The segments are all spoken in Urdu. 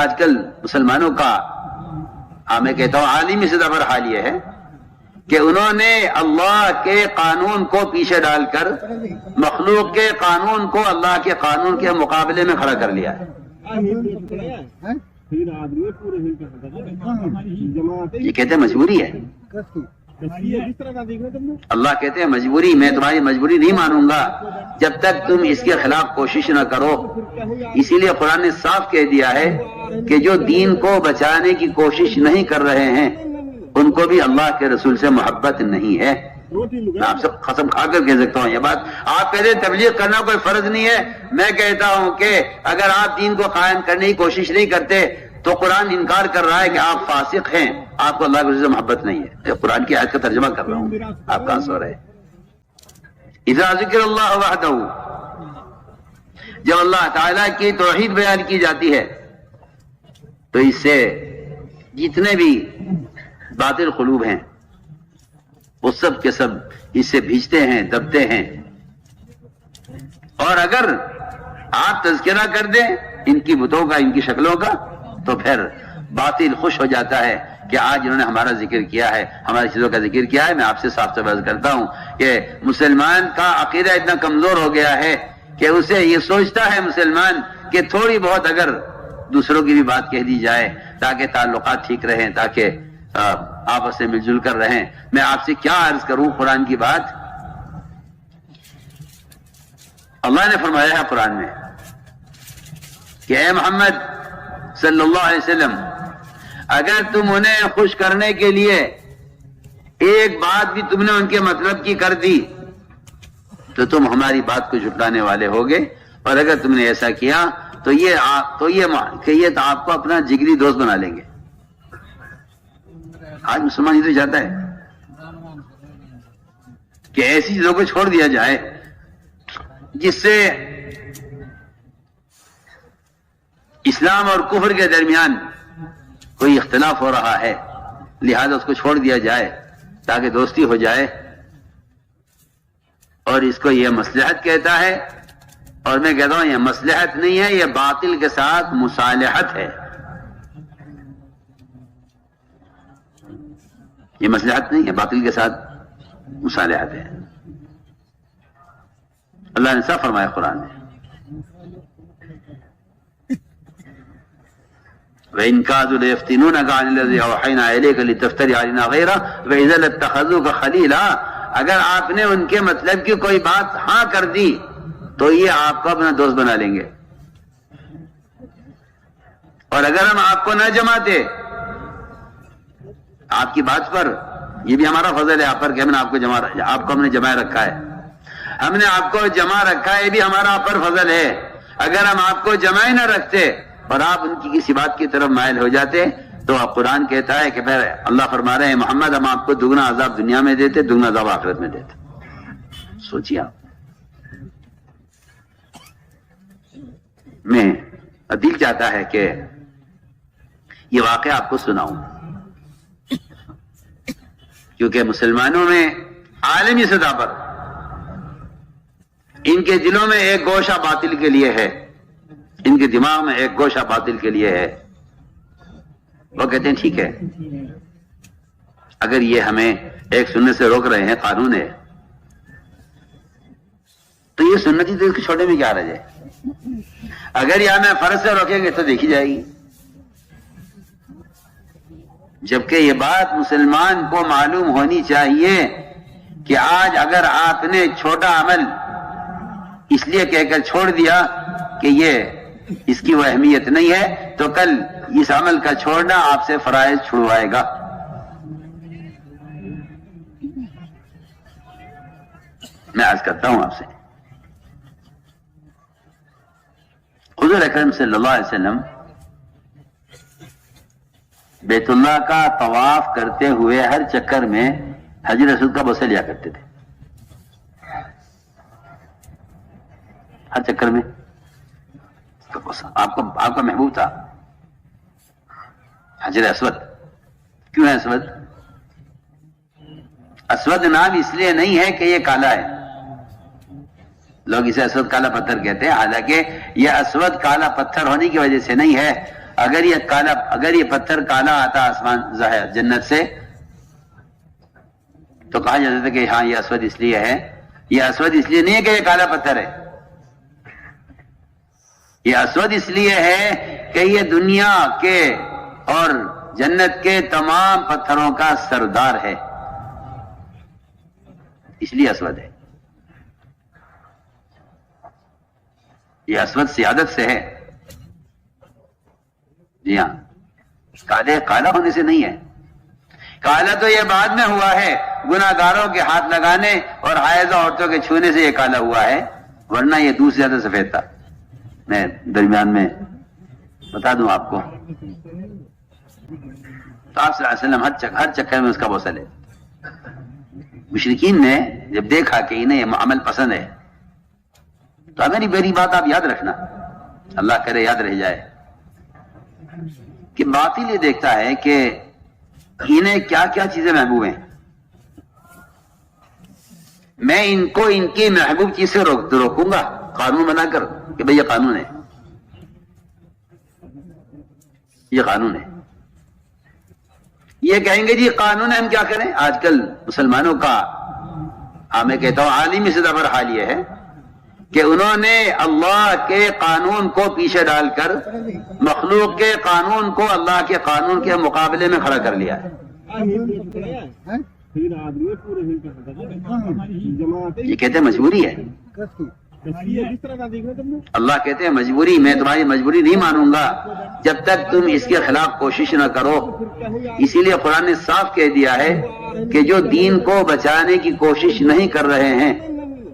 آج کل مسلمانوں کا میں کہتا ہوں عالمی سطح پر حال یہ ہے کہ انہوں نے اللہ کے قانون کو پیچھے ڈال کر مخلوق کے قانون کو اللہ کے قانون کے مقابلے میں کھڑا کر لیا ہے۔ یہ کہتے ہیں مجبوری ہے، اللہ کہتے ہیں مجبوری، میں تمہاری مجبوری نہیں مانوں گا جب تک تم اس کے خلاف کوشش نہ کرو۔ اسی لیے قرآن نے صاف کہہ دیا ہے کہ جو دین کو بچانے کی کوشش نہیں کر رہے ہیں ان کو بھی اللہ کے رسول سے محبت نہیں ہے۔ میں آپ سے قسم کھا کر کہہ سکتا ہوں یہ بات۔ آپ کہتے ہیں تبلیغ کرنا کوئی فرض نہیں ہے، میں کہتا ہوں کہ اگر آپ دین کو قائم کرنے کی کوشش نہیں کرتے تو قرآن انکار کر رہا ہے کہ آپ فاسق ہیں، آپ کو اللہ کے رسول سے محبت نہیں ہے۔ یہ قرآن کی آیت کا ترجمہ کر رہا ہوں، آپ کہاں سو رہے؟ اذا ذکر اللہ وحدہ، جب اللہ تعالیٰ کی توحید بیان کی جاتی ہے تو اس سے جتنے بھی باطل قلوب ہیں وہ سب کے سب اس سے بھیجتے ہیں، دبتے ہیں۔ اور اگر آپ تذکرہ کر دیں ان کی بتوں کا، ان کی شکلوں کا، تو پھر باطل خوش ہو جاتا ہے کہ آج انہوں نے ہمارا ذکر کیا ہے، ہماری چیزوں کا ذکر کیا ہے۔ میں آپ سے صاف صاف عرض کرتا ہوں کہ مسلمان کا عقیدہ اتنا کمزور ہو گیا ہے کہ اسے یہ سوچتا ہے مسلمان کہ تھوڑی بہت اگر دوسروں کی بھی بات کہہ دی جائے تاکہ تعلقات ٹھیک رہیں، تاکہ آپس میں مل جل کر رہیں۔ میں آپ سے کیا عرض کروں قرآن کی بات؟ اللہ نے فرمایا ہے قرآن میں کہ اے محمد صلی اللہ علیہ وسلم، اگر تم انہیں خوش کرنے کے لیے ایک بات بھی تم نے ان کے مطلب کی کر دی تو تم ہماری بات کو جھٹلانے والے ہوگے، اور اگر تم نے ایسا کیا تو یہ آپ کو اپنا جگری دوست بنا لیں گے۔ آج مسلمان یہ تو چاہتا ہے کہ ایسی چیزوں کو چھوڑ دیا جائے جس سے اسلام اور کفر کے درمیان کوئی اختلاف ہو رہا ہے، لہذا اس کو چھوڑ دیا جائے تاکہ دوستی ہو جائے، اور اس کو یہ مصلحت کہتا ہے۔ اور میں کہتا ہوں یہ مصلحت نہیں ہے، یہ باطل کے ساتھ مصالحت ہے۔ یہ مصلحت نہیں ہے، باطل کے ساتھ مصالحت ہے۔ اللہ نے صاف فرمایا قرآن میں، وَإِن كَادُوا لَيَفْتِنُونَكَ عَنِ الَّذِي أَوْحَيْنَا إِلَيْكَ لِتَفْتَرِيَ عَلَيْنَا غَيْرَهُ وَإِذًا لَاتَّخَذُوكَ خَلِيلًا۔ اگر آپ نے ان کے مطلب کی کوئی بات ہاں کر دی تو یہ آپ کو اپنا دوست بنا لیں گے، اور اگر ہم آپ کو نہ جماتے آپ کی بات پر، یہ بھی ہمارا فضل ہے آپ پر کہ ہم نے آپ کو ہم نے جمائے رکھا ہے، ہم نے آپ کو جمع رکھا ہے، یہ بھی ہمارا آپ پر فضل ہے۔ اگر ہم آپ کو جمائے نہ رکھتے اور آپ ان کی کسی بات کی طرف مائل ہو جاتے تو قرآن کہتا ہے کہ پھر اللہ فرما رہے ہیں محمد ہم آپ کو دگنا عذاب دنیا میں دیتے، دگنا عذاب آخرت میں دیتے۔ سوچیے آپ، میں دل چاہتا ہے کہ یہ واقعہ آپ کو سناؤں، کیونکہ مسلمانوں میں عالمی سطح پر ان کے دلوں میں ایک گوشہ باطل کے لیے ہے، ان کے دماغ میں ایک گوشہ باطل کے لیے ہے۔ وہ کہتے ہیں ٹھیک ہے، اگر یہ ہمیں ایک سننے سے روک رہے ہیں، قانون ہے، تو یہ سنتی تو اس کو چھوڑنے میں کیا حرج ہے؟ اگر یہ ہمیں فرض سے روکیں گے تو دیکھی جائے گی۔ جبکہ یہ بات مسلمان کو معلوم ہونی چاہیے کہ آج اگر آپ نے چھوٹا عمل اس لیے کہہ کر چھوڑ دیا کہ یہ اس کی وہ اہمیت نہیں ہے تو کل اس عمل کا چھوڑنا آپ سے فرائض چھڑوائے گا۔ میں عرض کرتا ہوں آپ سے، حضور اکرم صلی اللہ علیہ وسلم بیت اللہ کا طواف کرتے ہوئے ہر چکر میں حجر اسود کا بوسہ لیا کرتے تھے، ہر چکر میں آپ کا محبوب تھا حجر اسود۔ کیوں ہے اسود؟ اسود نام اس لیے نہیں ہے کہ یہ کالا ہے، لوگ اسے اسود کالا پتھر کہتے ہیں، حالانکہ یہ اسود کالا پتھر ہونے کی وجہ سے نہیں ہے، اگر یہ پتھر کالا آتا آسمان جنت سے تو کہا جاتا تھا کہ ہاں یہ اسود اس لیے ہے، یہ اسود اس لیے نہیں ہے کہ یہ کالا پتھر ہے، یہ اسود اس لیے ہے کہ یہ دنیا کے اور جنت کے تمام پتھروں کا سردار ہے، اس لیے اسود ہے۔ یہ اسود سیادت سے ہے، جی ہاں، کالا ہونے سے نہیں ہے، کالا تو یہ بعد میں ہوا ہے، گناہگاروں کے ہاتھ لگانے اور حائضہ عورتوں کے چھونے سے یہ کالا ہوا ہے، ورنہ یہ دور سے زیادہ سفید تھا۔ میں درمیان میں بتا دوں آپ کو، تو آپ صلی اللہ علیہ وسلم ہر چکر میں اس کا بوسہ لے۔ مشرکین نے جب دیکھا کہ انہیں یہ عمل پسند ہے تو اگر میری بات آپ یاد رکھنا، اللہ کرے یاد رہ جائے، کہ باطل یہ دیکھتا ہے کہ انہیں کیا کیا چیزیں محبوب ہیں، میں ان کو ان کی محبوب چیز سے روکوں گا قانون بنا کر کہ بھئی یہ قانون ہے، یہ قانون ہے، یہ کہیں گے جی قانون ہے ہم کیا کریں۔ آج کل مسلمانوں کا میں کہتا ہوں عالمی سطح پر حال یہ ہے کہ انہوں نے اللہ کے قانون کو پیچھے ڈال کر مخلوق کے قانون کو اللہ کے قانون کے مقابلے میں کھڑا کر لیا ہے۔ یہ کہتے ہیں مجبوری ہے، اللہ کہتے ہیں مجبوری، میں تمہاری مجبوری نہیں مانوں گا جب تک تم اس کے خلاف کوشش نہ کرو۔ اسی لیے قرآن نے صاف کہہ دیا ہے کہ جو دین کو بچانے کی کوشش نہیں کر رہے ہیں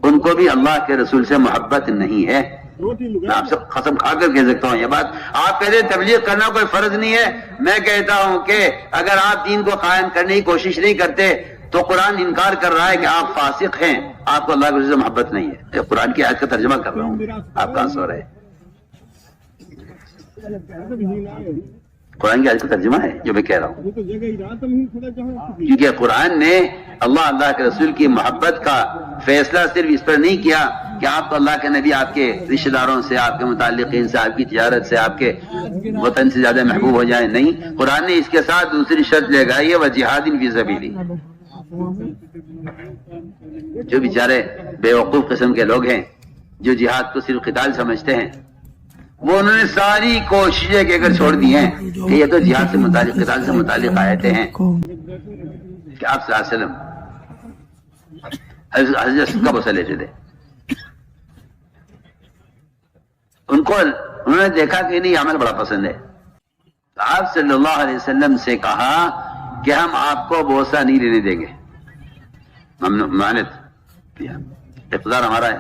ان کو بھی اللہ کے رسول سے محبت نہیں ہے۔ میں آپ سے قسم کھا کر کہہ سکتا ہوں یہ بات۔ آپ کہتے ہیں تبلیغ کرنا کوئی فرض نہیں ہے، میں کہتا ہوں کہ اگر آپ دین کو قائم کرنے کی کوشش نہیں کرتے تو قرآن انکار کر رہا ہے کہ آپ فاسق ہیں، آپ کو اللہ کے رسول سے محبت نہیں ہے۔ قرآن کی آیت کا ترجمہ کر رہا ہوں، آپ کہاں سو رہے ہیں؟ قرآن کی آیت کا ترجمہ ہے جو میں کہہ رہا ہوں، کیونکہ قرآن نے اللہ کے رسول کی محبت کا فیصلہ صرف اس پر نہیں کیا کہ آپ کو اللہ کے نبی آپ کے رشتہ داروں سے، آپ کے متعلقین سے، آپ کی تجارت سے، آپ کے وطن سے زیادہ محبوب ہو جائیں، نہیں، قرآن نے اس کے ساتھ دوسری شرط لگائی ہے وجہاد فی سبیلی۔ جو بیچارے بے وقوف قسم کے لوگ ہیں جو جہاد کو صرف قتال سمجھتے ہیں، وہ انہوں نے ساری کوششیں کہہ کر چھوڑ دی ہیں کہ یہ تو جہاد سے متعلق، قتال سے متعلق آیتیں ہیں کہ آپ صلی اللہ علیہ وسلم حضرت کب اسے لیتے تھے۔ انہوں نے دیکھا کہ نہیں عمل بڑا پسند ہے، تو آپ صلی اللہ علیہ وسلم سے کہا کہ ہم آپ کو بوسہ نہیں لینے دیں گے، ممانعت کیا، اقتدار ہمارا ہے،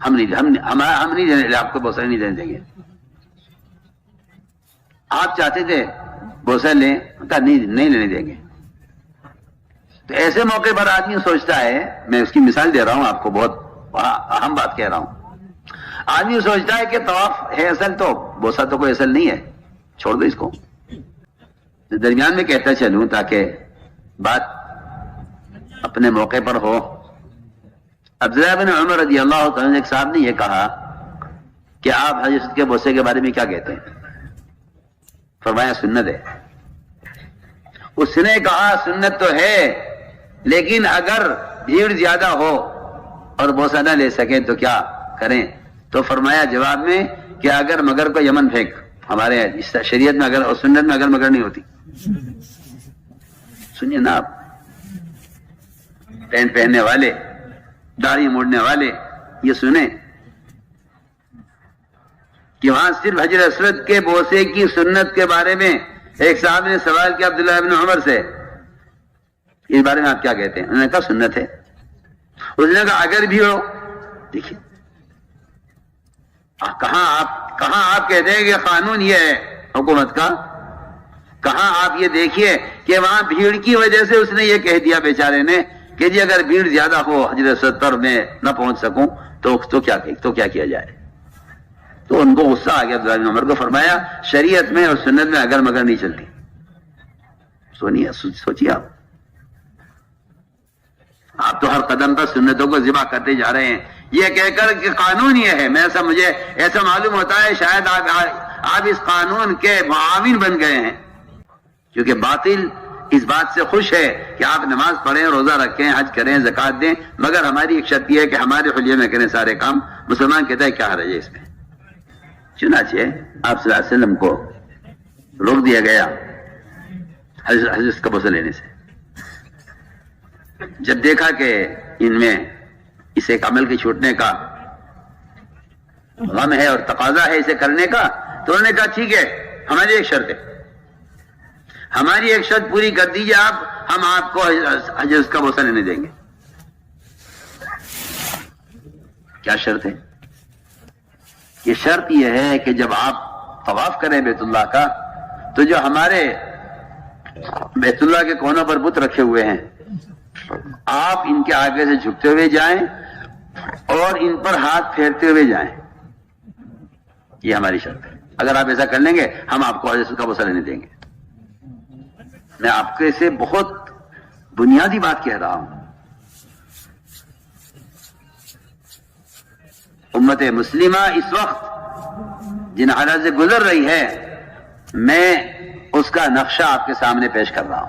ہم نہیں دینے، آپ کو بوسہ نہیں دینے دیں گے۔ آپ چاہتے تھے بوسہ لیں، کہا نہیں لینے دیں گے۔ تو ایسے موقع پر آدمی سوچتا ہے، میں اس کی مثال دے رہا ہوں آپ کو، بہت اہم بات کہہ رہا ہوں، آدمی سوچتا ہے کہ طواف ہے اصل، تو بوسہ تو کوئی اصل نہیں ہے، چھوڑ دو اس کو۔ درمیان میں کہتا چلوں تاکہ بات اپنے موقع پر ہو۔ عبداللہ بن عمر رضی اللہ تعالیٰ ایک صاحب نے یہ کہا کہ آپ حضرت کے بوسے کے بارے میں کیا کہتے ہیں؟ فرمایا سنت ہے۔ اس نے کہا سنت تو ہے، لیکن اگر بھیڑ زیادہ ہو اور بوسہ نہ لے سکیں تو کیا کریں؟ تو فرمایا جواب میں کہ اگر مگر کو یمن پھینک، ہمارے شریعت میں اگر اور سنت میں اگر مگر نہیں ہوتی۔ سنیے نا آپ، پینٹ پہننے والے، داڑھی موڑنے والے، یہ سنیں کہ وہاں صرف حجر اسود کے بوسے کی سنت کے بارے میں ایک صاحب نے سوال کیا عبداللہ ابن عمر سے، اس بارے میں آپ کیا کہتے ہیں؟ انہوں نے کہا سنت ہے۔ اس نے کہا اگر بھی ہو، دیکھیے کہاں آپ کہتے ہیں کہ قانون یہ ہے حکومت کا، کہاں آپ یہ دیکھیے کہ وہاں بھیڑ کی وجہ سے اس نے یہ کہہ دیا بیچارے نے کہ جی اگر بھیڑ زیادہ ہو حجر اسود پر میں نہ پہنچ سکوں تو کیا کیا جائے؟ تو ان کو غصہ آ گیا عبداللہ بن عمر کو، فرمایا شریعت میں اور سنت میں اگر مگر نہیں چلتی۔ سوچیے آپ تو ہر قدم پر سنتوں کو ذبح کرتے جا رہے ہیں، یہ کہہ کر کہ قانون یہ ہے۔ مجھے ایسا معلوم ہوتا ہے شاید آپ اس قانون کے معاون بن گئے ہیں، کیونکہ باطل اس بات سے خوش ہے کہ آپ نماز پڑھیں، روزہ رکھیں، حج کریں، زکات دیں، مگر ہماری ایک شرط یہ ہے کہ ہمارے حلیے میں کریں سارے کام۔ مسلمان کہتا ہے کیا حرج ہے اس میں؟ چنانچہ آپ صلی اللہ علیہ وسلم کو روک دیا گیا حج کا بوسہ لینے سے۔ جب دیکھا کہ ان میں اس ایک عمل کے چھوٹنے کا غم ہے اور تقاضا ہے اسے کرنے کا، تو انہوں نے کہا ٹھیک ہے، ہماری ایک شرط ہے، ہماری ایک شرط پوری کر دیجیے آپ، ہم آپ کو حج کا بوسہ لینے دیں گے۔ کیا شرط ہے؟ یہ شرط یہ ہے کہ جب آپ طواف کریں بیت اللہ کا، تو جو ہمارے بیت اللہ کے کونوں پر بت رکھے ہوئے ہیں، آپ ان کے آگے سے جھکتے ہوئے جائیں اور ان پر ہاتھ پھیرتے ہوئے جائیں۔ یہ ہماری شرط ہے، اگر آپ ایسا کر لیں گے ہم آپ کو حج کا بوسہ لینے دیں گے۔ میں آپ کے سے بہت بنیادی بات کہہ رہا ہوں، امت مسلمہ اس وقت جن حالات سے گزر رہی ہے، میں اس کا نقشہ آپ کے سامنے پیش کر رہا ہوں۔